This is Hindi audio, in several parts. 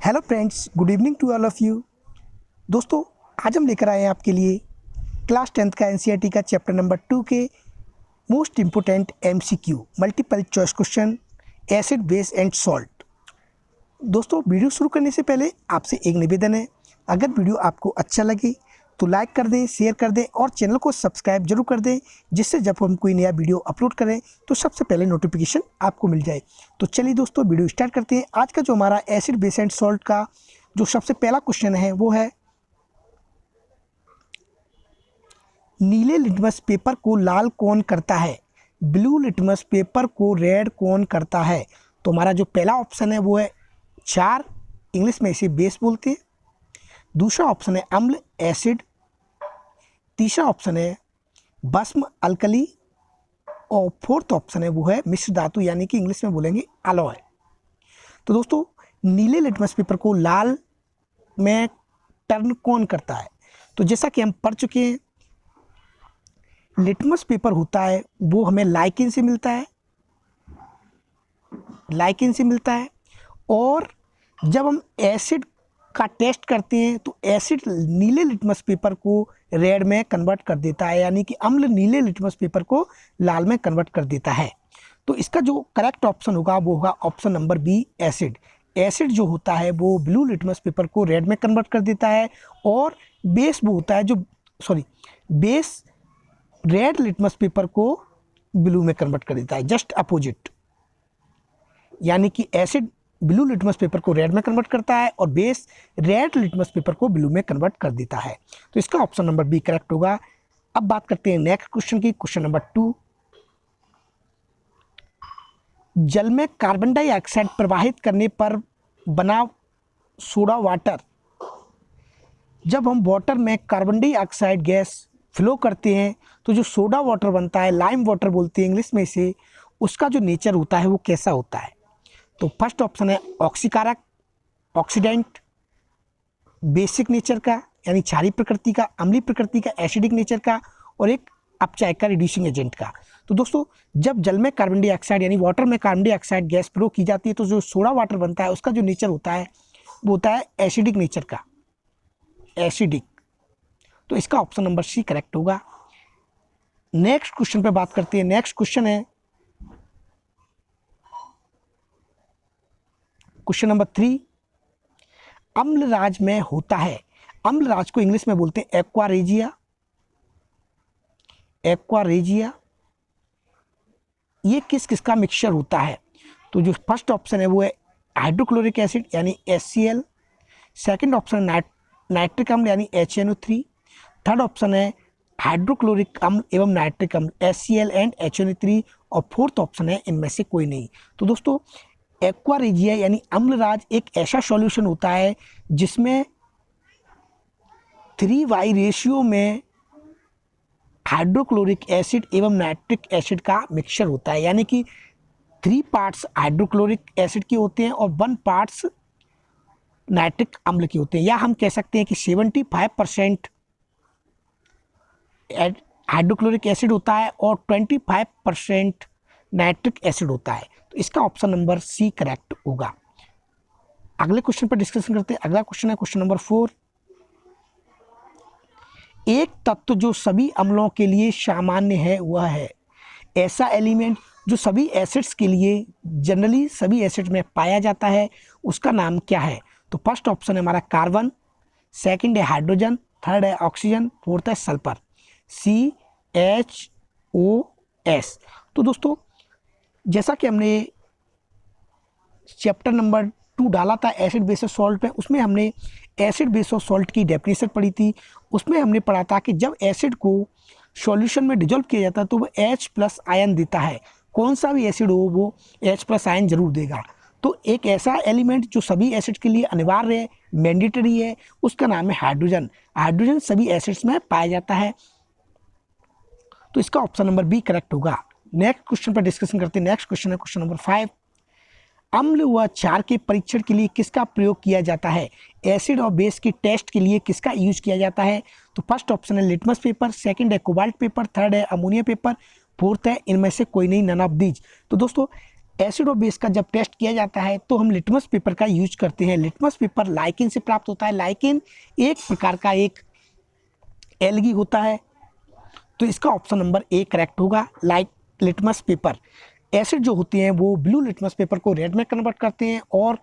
Hello friends, good evening to all of you. दोस्तों, आज हम लेकर आए हैं आपके लिए क्लास 10th का एनसीईआरटी का चैप्टर नंबर 2 के most important MCQ multiple choice question acid base and salt. दोस्तों, वीडियो शुरू करने से पहले आपसे एक निवेदन है, अगर वीडियो आपको अच्छा लगे तो लाइक कर दें, शेयर कर दें और चैनल को सब्सक्राइब जरूर कर दें, जिससे जब हम कोई नया वीडियो अपलोड करें तो सबसे पहले नोटिफिकेशन आपको मिल जाए। तो चलिए दोस्तों, वीडियो स्टार्ट करते हैं। आज का जो हमारा एसिड बेस एंड सॉल्ट का जो सबसे पहला क्वेश्चन है वो है, नीले लिटमस पेपर को लाल कौन करता है? ब्लू लिटमस पेपर को रेड कौन करता है? तो हमारा जो पहला ऑप्शन है वो है क्षार, इंग्लिश में इसे बेस बोलते हैं। दूसरा ऑप्शन है अम्ल, एसिड। तीसरा ऑप्शन है भस्म, अल्कली। और फोर्थ ऑप्शन है वो है मिश्र धातु, यानी कि इंग्लिश में बोलेंगे अलॉय। तो दोस्तों, नीले लिटमस पेपर को लाल में टर्न कौन करता है? तो जैसा कि हम पढ़ चुके हैं, लिटमस पेपर होता है वो हमें लाइकिन से मिलता है, और जब हम एसिड का टेस्ट करते हैं तो एसिड नीले लिटमस पेपर को रेड में कन्वर्ट कर देता है, यानी कि अम्ल नीले लिटमस पेपर को लाल में कन्वर्ट कर देता है। तो इसका जो करेक्ट ऑप्शन होगा वो होगा option number B, acid. Acid जो होता है वो ब्लू लिटमस पेपर को रेड में कन्वर्ट कर देता है, और बेस वो होता है बेस रेड लिटमस पेपर को ब्लू में कन्वर्ट कर देता है, जस्ट अपोजिट। यानी कि एसिड ब्लू लिटमस पेपर को रेड में कन्वर्ट करता है और बेस रेड लिटमस पेपर को ब्लू में कन्वर्ट कर देता है। तो इसका ऑप्शन नंबर बी करेक्ट होगा। अब बात करते हैं नेक्स्ट क्वेश्चन की, क्वेश्चन नंबर 2। जल में कार्बन डाइऑक्साइड प्रवाहित करने पर बना सोडा वाटर, जब हम वाटर में कार्बन डाइऑक्साइड गैस फ्लो करते हैं तो जो सोडा वाटर बनता है, लाइम वाटर बोलते हैं इंग्लिश में इसे, उसका जो नेचर होता है वो कैसा होता है? तो फर्स्ट ऑप्शन है ऑक्सीकारक, ऑक्सीडेंट, बेसिक नेचर का यानी क्षारीय प्रकृति का, अम्लीय प्रकृति का, एसिडिक नेचर का, और एक अपचायक का, रिड्यूसिंग एजेंट का। तो दोस्तों, जब जल में कार्बन डाइऑक्साइड यानी वाटर में कार्बन डाइऑक्साइड गैस फ्लो की जाती है तो जो सोडा वाटर बनता है उसका जो नेचर होता है वो होता है एसिडिक नेचर का, एसिडिक। तो इसका ऑप्शन नंबर सी करेक्ट होगा। नेक्स्ट क्वेश्चन पे बात करते हैं। नेक्स्ट क्वेश्चन है क्वेश्चन नंबर 3। अम्लराज में होता है, अम्लराज को इंग्लिश में बोलते हैं एक्वा रेजिया। ये किस किस का मिक्सचर होता है? तो जो फर्स्ट ऑप्शन है वो है हाइड्रोक्लोरिक एसिड यानी HCl। सेकंड ऑप्शन है नाइट्रिक अम्ल यानी HNO3। थर्ड ऑप्शन है हाइड्रोक्लोरिक अम्ल एवं नाइट्रिक अम्ल HCl एंड HNO3। और फोर्थ ऑप्शन है इनमें से कोई नहीं। तो दोस्तों, एक्वा रेजिया यानी अम्लराज एक ऐसा सॉल्यूशन होता है जिसमें 3Y रेशियो में हाइड्रोक्लोरिक एसिड एवं नाइट्रिक एसिड का मिक्सचर होता है, यानी कि 3 पार्ट्स हाइड्रोक्लोरिक एसिड के होते हैं और 1 पार्ट्स नाइट्रिक अम्ल के होते हैं। या हम कह सकते हैं कि 75% हाइड्रोक्लोरिक एसिड होता है और 25% नाइट्रिक एसिड होता है। तो इसका ऑप्शन नंबर सी करेक्ट होगा। अगले क्वेश्चन पर डिस्कशन करते हैं। अगला क्वेश्चन है क्वेश्चन नंबर 4। एक तत्व जो सभी अम्लों के लिए सामान्य है वह है, ऐसा एलिमेंट जो सभी एसिड्स के लिए जनरली सभी एसिड्स में पाया जाता है, उसका नाम क्या है? तो फर्स्ट ऑप्शन है हमारा कार्बन, सेकंड है हाइड्रोजन, थर्ड है ऑक्सीजन, फोर्थ है सल्फर, CHOS। तो दोस्तों, जैसा कि हमने चैप्टर नंबर 2 डाला था एसिड बेस सॉल्ट पे, उसमें हमने एसिड बेस ऑफ सॉल्ट की डेफिनेशन पढ़ी थी। उसमें हमने पढ़ा था कि जब एसिड को सॉल्यूशन में डिजोल्व किया जाता है तो वो H+ आयन देता है। कौन सा भी एसिड हो वो H+ आयन जरूर देगा। तो एक ऐसा एलिमेंट जो सभी एसिड के लिए अनिवार्य है, मैंडेटरी है, उसका नाम है हाइड्रोजन। हाइड्रोजन सभी एसिड्स में पाया जाता है। तो इसका ऑप्शन नंबर बी करेक्ट होगा। नेक्स्ट क्वेश्चन पर डिस्कशन करते हैं। नेक्स्ट क्वेश्चन है क्वेश्चन नंबर 5। अम्ल व क्षार के परीक्षण के लिए किसका प्रयोग किया जाता है? एसिड और बेस के टेस्ट के लिए किसका यूज किया जाता है? तो फर्स्ट ऑप्शन है लिटमस पेपर, सेकंड है कोबाल्ट पेपर, थर्ड है अमोनिया पेपर, फोर्थ है इनमें से कोई नहीं, नन ऑफ दीज। तो दोस्तों, एसिड और बेस का जब टेस्ट किया जाता है तो हम लिटमस पेपर का यूज करते हैं। लिटमस पेपर लाइकिन से प्राप्त होता है। लाइकिन एक प्रकार का एक एल्गी होता है, तो इसका ऑप्शन नंबर ए करेक्ट होगा, लिटमस पेपर। एसिड जो होते हैं वो ब्लू लिटमस पेपर को रेड में कन्वर्ट करते हैं, और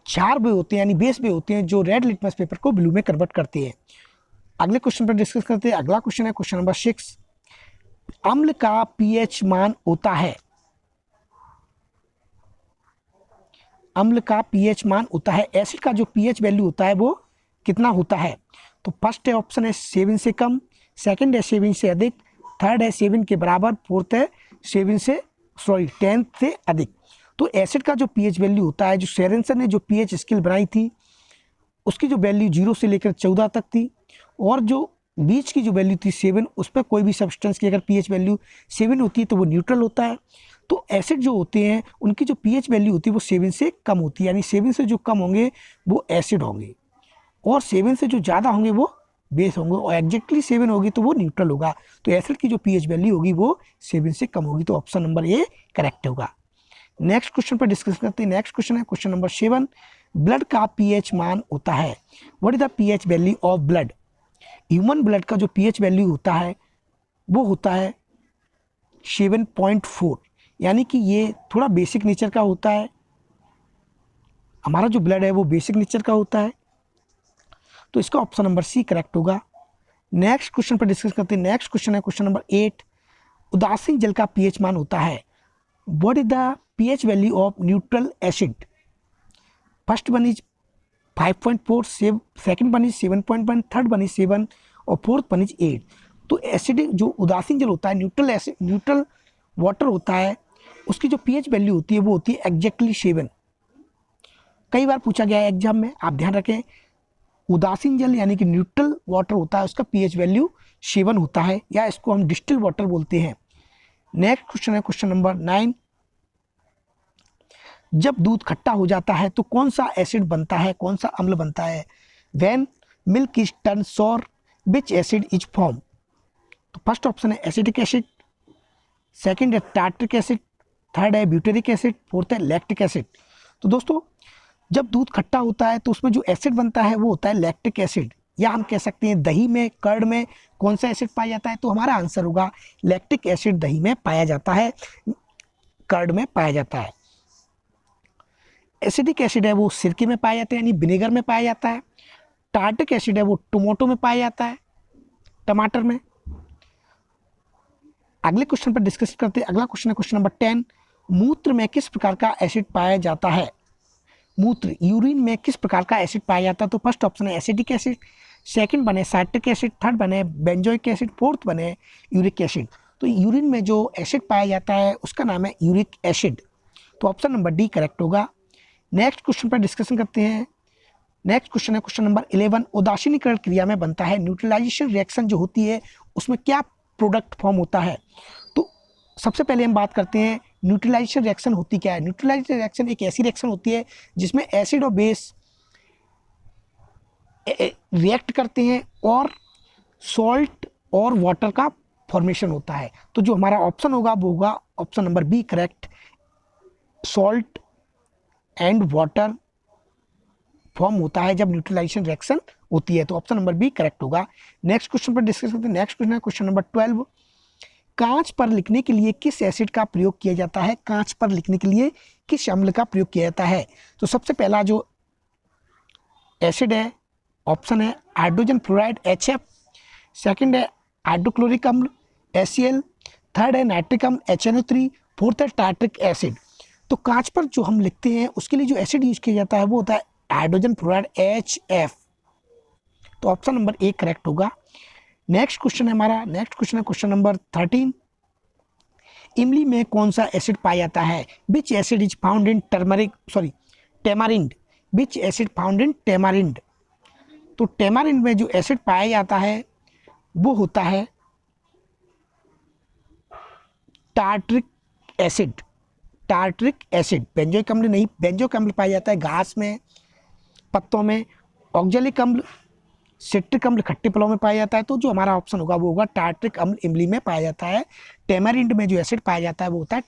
क्षार भी होते हैं यानी बेस भी होते हैं जो रेड लिटमस पेपर को ब्लू में कन्वर्ट करते हैं। अगले क्वेश्चन पर डिस्कस करते हैं। अगला क्वेश्चन है क्वेश्चन नंबर 6। अम्ल का पीएच मान होता है, अम्ल का पीएच मान होता है, एसिड का जो पीएच वैल्यू होता है वो कितना होता है? तो फर्स्ट है ऑप्शन है 7 से कम, सेकंड है 7 से अधिक, थर्ड है 7 के बराबर, फोर्थ है 10 से अधिक। तो एसिड का जो पीएच वैल्यू होता है, जो सोरेनसन ने जो पीएच स्केल बनाई थी उसकी जो वैल्यू 0 से लेकर 14 तक थी, और जो बीच की जो वैल्यू थी 7, उस पर कोई भी सब्सटेंस की अगर पीएच वैल्यू 7 होती है तो वो न्यूट्रल होता है। तो एसिड जो होते हैं उनकी जो पीएच वैल्यू होती है वो 7 से कम होती है, यानी 7 से जो कम होंगे वो एसिड होंगे, और 7 से जो ज़्यादा होंगे वो बेस होंगे, और एग्जैक्टली 7 होगी तो वो न्यूट्रल होगा। तो एसिड की जो पीएच वैल्यू होगी वो 7 से कम होगी, तो ऑप्शन नंबर ए करेक्ट होगा। नेक्स्ट क्वेश्चन पर डिस्कस करते हैं। नेक्स्ट क्वेश्चन है क्वेश्चन नंबर 7। ब्लड का पीएच मान होता है, what is the pH value of blood? Human blood का जो पीएच वैल्यू होता है वो होता है 7.4, यानी कि ये थोड़ा बेसिक नेचर का होता है। हमारा जो ब्लड है वो बेसिक नेचर का होता है, तो इसका ऑप्शन नंबर सी करेक्ट होगा। नेक्स्ट क्वेश्चन पर डिस्कस करते हैं। नेक्स्ट क्वेश्चन है क्वेश्चन नंबर 8। उदासीन जल का पीएच मान होता है, what is the pH value of neutral acid? First one is 5.4, second one is 7.1, third one is 7 और फोर्थ वन इज 8। तो एसिडिक जो उदासीन जल होता है, न्यूट्रल वाटर होता है, उसकी जो पीएच वैल्यू होती है वो होती है एग्जैक्टली 7। कई बार पूछा गया है एग्जाम में, आप ध्यान रखें, उदासीन जल यानी कि न्यूट्रल वाटर होता है उसका पीएच वैल्यू 7 होता है, या इसको हम डिस्टिल वाटर बोलते हैं। नेक्स्ट क्वेश्चन है क्वेश्चन नंबर 9। जब दूध खट्टा हो जाता है तो कौन सा एसिड बनता है, कौन सा अम्ल बनता है? When milk is turn sour, which acid is form? तो फर्स्ट ऑप्शन है एसिटिक एसिड, सेकंड है टार्ट्रिक एसिड, थर्ड है ब्यूटेरिक एसिड, फोर्थ है लैक्टिक एसिड। तो दोस्तों जब दूध खट्टा होता है तो उसमें जो एसिड बनता है वो होता है लैक्टिक एसिड, या हम कह सकते हैं दही में, कर्ड में कौन सा एसिड पाया जाता है? तो हमारा आंसर होगा लैक्टिक एसिड दही में पाया जाता है, कर्ड में पाया जाता है। एसिडिक एसिड है वो सिरके में पाया जाता है यानी विनेगर में पाया जाता है। टार्टिक एसिड है वो टोमेटो में पाया जाता है, टमाटर में। अगले क्वेश्चन पर डिस्कस करते हैं। अगला क्वेश्चन है क्वेश्चन नंबर 10। मूत्र में किस प्रकार का एसिड पाया जाता है? मूत्र यूरिन में किस प्रकार का एसिड पाया जाता है? तो फर्स्ट ऑप्शन है एसिडिक एसिड, सेकंड बने साइट्रिक एसिड, थर्ड बने बेंजोइक एसिड, फोर्थ बने यूरिक एसिड। तो यूरिन में जो एसिड पाया जाता है उसका नाम है यूरिक एसिड, तो ऑप्शन नंबर डी करेक्ट होगा। नेक्स्ट क्वेश्चन पर डिस्कशन करते हैं। नेक्स्ट क्वेश्चन है क्वेश्चन नंबर 11। उदासीनीकरण क्रिया में बनता है, न्यूट्रलाइजेशन रिएक्शन जो होती है उसमें क्या प्रोडक्ट फॉर्म होता है? तो सबसे पहले हम बात करते हैं न्यूट्रलाइजेशन रिएक्शन होती क्या है। न्यूट्रलाइजेशन रिएक्शन एक ऐसी रिएक्शन होती है जिसमें एसिड और बेस रिएक्ट करते हैं और सॉल्ट और वाटर का फॉर्मेशन होता है। तो जो हमारा ऑप्शन होगा वो होगा option number B correct, salt and water form होता है जब न्यूट्रलाइजेशन रिएक्शन होती है, तो ऑप्शन नंबर बी करेक्ट होगा। नेक्स्ट क्वेश्चन पर डिस्कस करते हैं। नेक्स्ट क्वेश्चन है क्वेश्चन नंबर 12। कांच पर लिखने के लिए किस एसिड का प्रयोग किया जाता है? कांच पर लिखने के लिए किस अम्ल का प्रयोग किया जाता है? तो सबसे पहला जो एसिड है ऑप्शन है हाइड्रोजन फ्लोराइड HF, सेकंड है हाइड्रोक्लोरिक अम्ल HCl, थर्ड है नाइट्रिक अम्ल HNO3, फोर्थ है टार्ट्रिक एसिड। तो कांच पर जो हम लिखते हैं उसके लिए जो एसिड यूज किया जाता है वो होता है हाइड्रोजन फ्लोराइड HF, तो ऑप्शन नंबर ए करेक्ट होगा। नेक्स्ट क्वेश्चन है हमारा, नेक्स्ट क्वेश्चन है क्वेश्चन नंबर 13। इमली में कौन सा एसिड पाया जाता है? Which acid is found in tamarind, which acid found in tamarind? तो टेमारिंड में जो एसिड पाया जाता है वो होता है tartaric acid, tartaric acid. Benzoic अम्ल नहीं, बेंजोइक अम्ल पाया जाता है घास में, पत्तों में। ऑक्जेलिक अम्ल, सिट्रिक अम्ल खट्टे फलों में पाया जाता है, तो जो हमारा ऑप्शन होगा वो होगा टार्ट्रिक अम्ल इमली में पाया जाता है। टेमारिंड में जो एसिड पाया जाता है वो होता है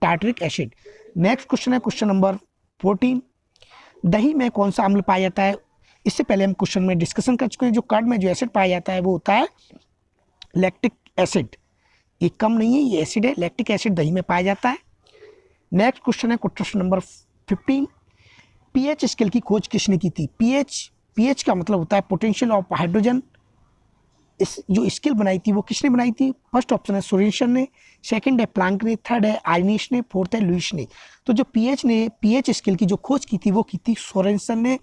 टार्टरिक एसिड। नेक्स्ट क्वेश्चन है क्वेश्चन नंबर 14, दही में कौन सा अम्ल पाया जाता है? इससे पहले हम क्वेश्चन में डिस्कशन कर चुके हैं। जो कर्ड में जो एसिड पाया जाता है वो होता है लैक्टिक एसिड। ये कम नहीं है, ये एसिड है, लैक्टिक एसिड दही में पाया जाता है। नेक्स्ट क्वेश्चन है क्वेश्चन नंबर 15, पीएच स्केल की खोज किसने की थी? पीएच का मतलब होता है पोटेंशियल ऑफ हाइड्रोजन। इस जो स्केल बनाई थी वो किसने बनाई थी? फर्स्ट ऑप्शन है सोरेनसन ने, सेकंड है प्लांक ने, थर्ड है आर्निश ने, फोर्थ है लुईस ने। तो जो पीएच स्केल की जो खोज की थी वो की थी सोरेनसन ने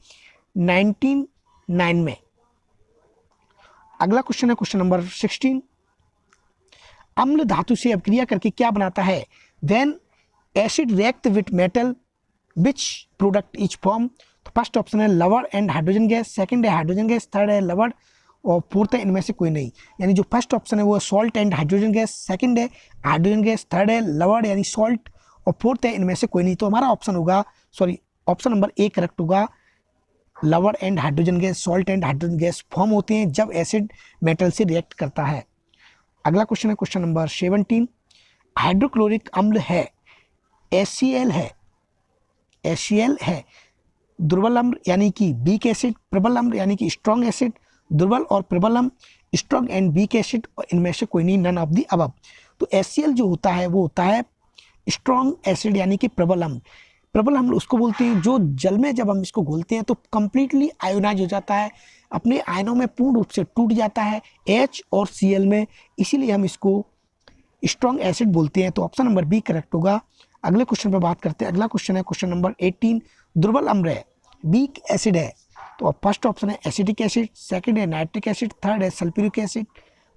1909 में। अगला क्वेश्चन है क्वेश्चन नंबर 16, अम्ल धातु से अपक्रिया करके क्या बनाता है? When acid react with metal which product is form? तो फर्स्ट ऑप्शन है लवण एंड हाइड्रोजन गैस, सेकंड है हाइड्रोजन गैस, थर्ड है लवण और फोर्थ है इनमें से कोई नहीं। यानी जो फर्स्ट ऑप्शन है वो है salt and hydrogen gas, second है हाइड्रोजन गैस, थर्ड है लवण यानी सॉल्ट और फोर्थ है इनमें से कोई नहीं। तो हमारा ऑप्शन होगा, sorry, option number A correct होगा। लवण and hydrogen gas, salt and hydrogen gas form होते हैं जब एसिड मेटल से रिएक्ट करता है। अगला क्वेश्चन है क्वेश्चन नंबर 17, हाइड्रोक्लोरिक अम्ल है HCl है, दुर्बल अम्ल यानी कि वीक एसिड, प्रबल अम्ल यानी कि स्ट्रॉन्ग एसिड, दुर्बल और प्रबल अम्ल, स्ट्रॉन्ग एंड वीक एसिड और इनमें से कोई नहीं, नन ऑफ दी अबव। तो HCl जो होता है वो होता है स्ट्रॉन्ग एसिड यानी कि प्रबल अम्ल। प्रबल अम्ल उसको बोलते हैं जो जल में जब हम इसको घोलते हैं तो कंप्लीटली आयोनाइज हो जाता है, अपने आयनों में पूर्ण रूप से टूट जाता है H और Cl में, इसीलिए हम इसको स्ट्रॉन्ग एसिड बोलते हैं। तो ऑप्शन नंबर बी करेक्ट होगा। अगले क्वेश्चन पे बात करते हैं। अगला क्वेश्चन है क्वेश्चन नंबर 18, दुर्बल अम्ल है, वीक एसिड है। तो फर्स्ट ऑप्शन है एसिटिक एसिड, सेकंड है नाइट्रिक एसिड, थर्ड है सल्फ्यूरिक एसिड,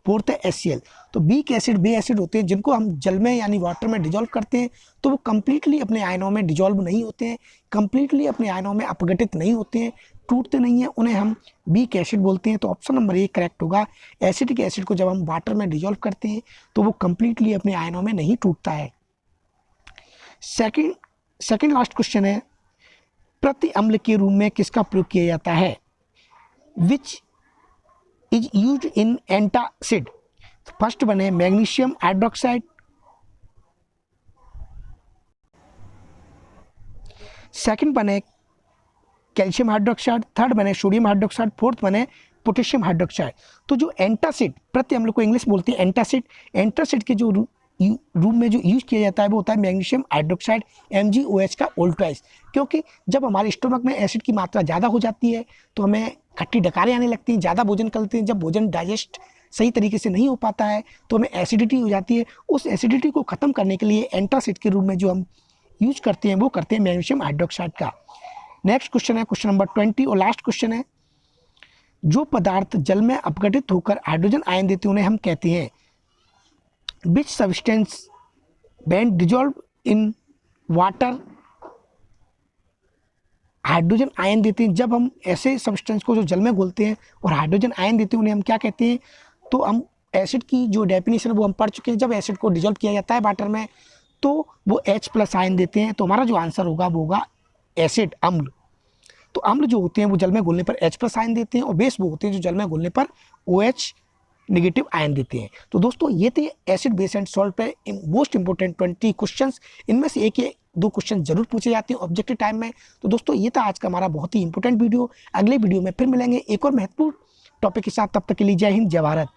फोर्थ है HCl। तो वीक एसिड वे एसिड होते हैं जिनको हम जल में यानी वाटर में डिजोल्व करते हैं तो वो कंप्लीटली अपने आयनों में डिजोल्व नहीं होते हैं, कंप्लीटली अपने आयनों में अपघटित नहीं होते हैं, टूटते नहीं हैं, उन्हें हम वीक एसिड बोलते हैं। तो ऑप्शन नंबर ए करेक्ट होगा। एसिटिक एसिड को जब हम वाटर में डिजोल्व करते हैं तो वो कंप्लीटली अपने आयनों में नहीं टूटता है। सेकंड लास्ट क्वेश्चन है, प्रति अम्ल के रूप में किसका प्रयोग किया जाता है? Which is used in antacid. First बने मैग्नीशियम हाइड्रोक्साइड, सेकंड बने कैल्शियम हाइड्रोक्साइड, थर्ड बने सोडियम हाइड्रोक्साइड, फोर्थ बने पोटेशियम हाइड्रोक्साइड। तो जो एंटासिड, प्रति अम्ल को इंग्लिश बोलते हैं एंटासिड। एंटासिड के जो रूप में जो यूज किया जाता है वो होता है मैग्नीशियम हाइड्रोक्साइड MgOH का ओल्ड ट्वाइस। क्योंकि जब हमारे स्टोमक में एसिड की मात्रा ज़्यादा हो जाती है तो हमें खट्टी डकारें आने लगती हैं, ज़्यादा भोजन करते हैं, जब भोजन डाइजेस्ट सही तरीके से नहीं हो पाता है तो हमें एसिडिटी हो जाती है। उस एसिडिटी को ख़त्म करने के लिए एंटासिड के रूप में जो हम यूज करते हैं वो करते हैं मैग्नीशियम हाइड्रोक्साइड का। नेक्स्ट क्वेश्चन है क्वेश्चन नंबर 20 और लास्ट क्वेश्चन है, जो पदार्थ जल में अपघटित होकर हाइड्रोजन आयन देते हैं उन्हें हम कहते हैं? Which substance when dissolved in water hydrogen ion देते हैं? जब हम ऐसे सब्सटेंस को जो जल में घोलते हैं और हाइड्रोजन आयन देते हैं उन्हें हम क्या कहते हैं? तो हम एसिड की जो डेफिनेशन है वो हम पढ़ चुके हैं। जब एसिड को डिजोल्व किया जाता है वाटर में तो वो H+ आयन देते हैं। तो हमारा जो आंसर होगा वो होगा एसिड, अम्ल। तो अम्ल जो होते हैं वो जल में घुलने पर H+ आयन देते हैं और बेस वो होते हैं जो जल में घुलने पर OH नेगेटिव आयन देते हैं। तो दोस्तों ये थे एसिड बेस एंड सॉल्ट पे मोस्ट इंपोर्टेंट 20 क्वेश्चंस। इनमें से एक या दो क्वेश्चन जरूर पूछे जाते हैं ऑब्जेक्टिव टाइम में। तो दोस्तों ये था आज का हमारा बहुत ही इंपॉर्टेंट वीडियो। अगले वीडियो में फिर मिलेंगे एक और महत्वपूर्ण टॉपिक के साथ। तब तक के लिए जय हिंद, जय भारत।